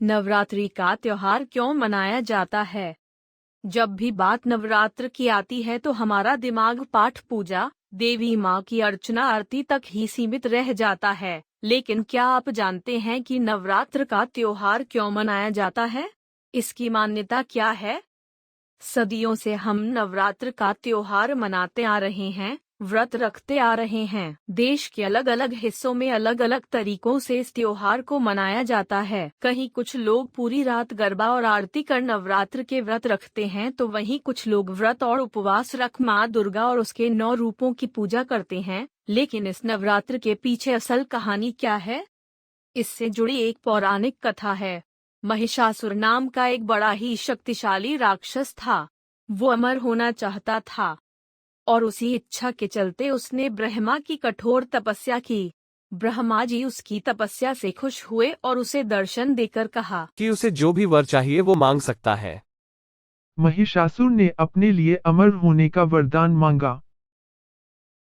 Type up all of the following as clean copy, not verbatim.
नवरात्रि का त्योहार क्यों मनाया जाता है? जब भी बात नवरात्र की आती है तो हमारा दिमाग पाठ पूजा, देवी माँ की अर्चना आरती तक ही सीमित रह जाता है। लेकिन क्या आप जानते हैं कि नवरात्र का त्योहार क्यों मनाया जाता है? इसकी मान्यता क्या है? सदियों से हम नवरात्र का त्योहार मनाते आ रहे हैं, व्रत रखते आ रहे हैं। देश के अलग अलग हिस्सों में अलग अलग तरीकों से इस त्योहार को मनाया जाता है। कहीं कुछ लोग पूरी रात गरबा और आरती कर नवरात्र के व्रत रखते हैं, तो वहीं कुछ लोग व्रत और उपवास रख माँ दुर्गा और उसके 9 रूपों की पूजा करते हैं। लेकिन इस नवरात्र के पीछे असल कहानी क्या है? इससे जुड़ी एक पौराणिक कथा है। महिषासुर नाम का एक बड़ा ही शक्तिशाली राक्षस था। वो अमर होना चाहता था और उसी इच्छा के चलते उसने ब्रह्मा की कठोर तपस्या की। ब्रह्मा जी उसकी तपस्या से खुश हुए और उसे दर्शन देकर कहा कि उसे जो भी वर चाहिए वो मांग सकता है। महिषासुर ने अपने लिए अमर होने का वरदान मांगा।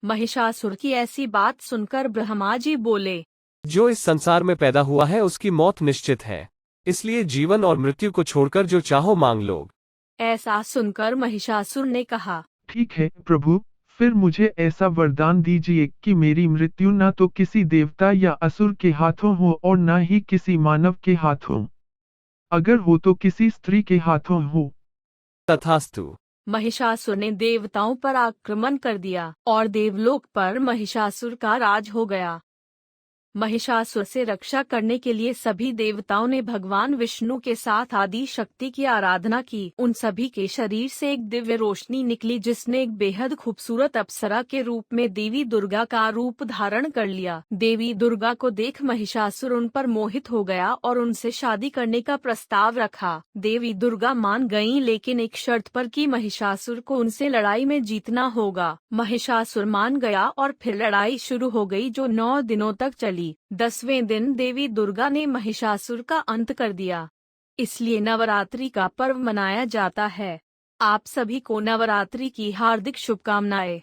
महिषासुर की ऐसी बात सुनकर ब्रह्मा जी बोले, जो इस संसार में पैदा हुआ है उसकी मौत निश्चित है, इसलिए जीवन और मृत्यु को छोड़कर जो चाहो मांग लो। ऐसा सुनकर महिषासुर ने कहा, ठीक है प्रभु, फिर मुझे ऐसा वरदान दीजिए कि मेरी मृत्यु न तो किसी देवता या असुर के हाथों हो और न ही किसी मानव के हाथों। अगर हो तो किसी स्त्री के हाथों हो। तथास्तु। महिषासुर ने देवताओं पर आक्रमण कर दिया और देवलोक पर महिषासुर का राज हो गया। महिषासुर से रक्षा करने के लिए सभी देवताओं ने भगवान विष्णु के साथ आदि शक्ति की आराधना की। उन सभी के शरीर से एक दिव्य रोशनी निकली जिसने एक बेहद खूबसूरत अप्सरा के रूप में देवी दुर्गा का रूप धारण कर लिया। देवी दुर्गा को देख महिषासुर उन पर मोहित हो गया और उनसे शादी करने का प्रस्ताव रखा। देवी दुर्गा मान गईं, लेकिन एक शर्त पर कि महिषासुर को उनसे लड़ाई में जीतना होगा। महिषासुर मान गया और फिर लड़ाई शुरू हो गई जो 9 दिनों तक चली। 10वें दिन देवी दुर्गा ने महिषासुर का अंत कर दिया। इसलिए नवरात्रि का पर्व मनाया जाता है। आप सभी को नवरात्रि की हार्दिक शुभकामनाएं।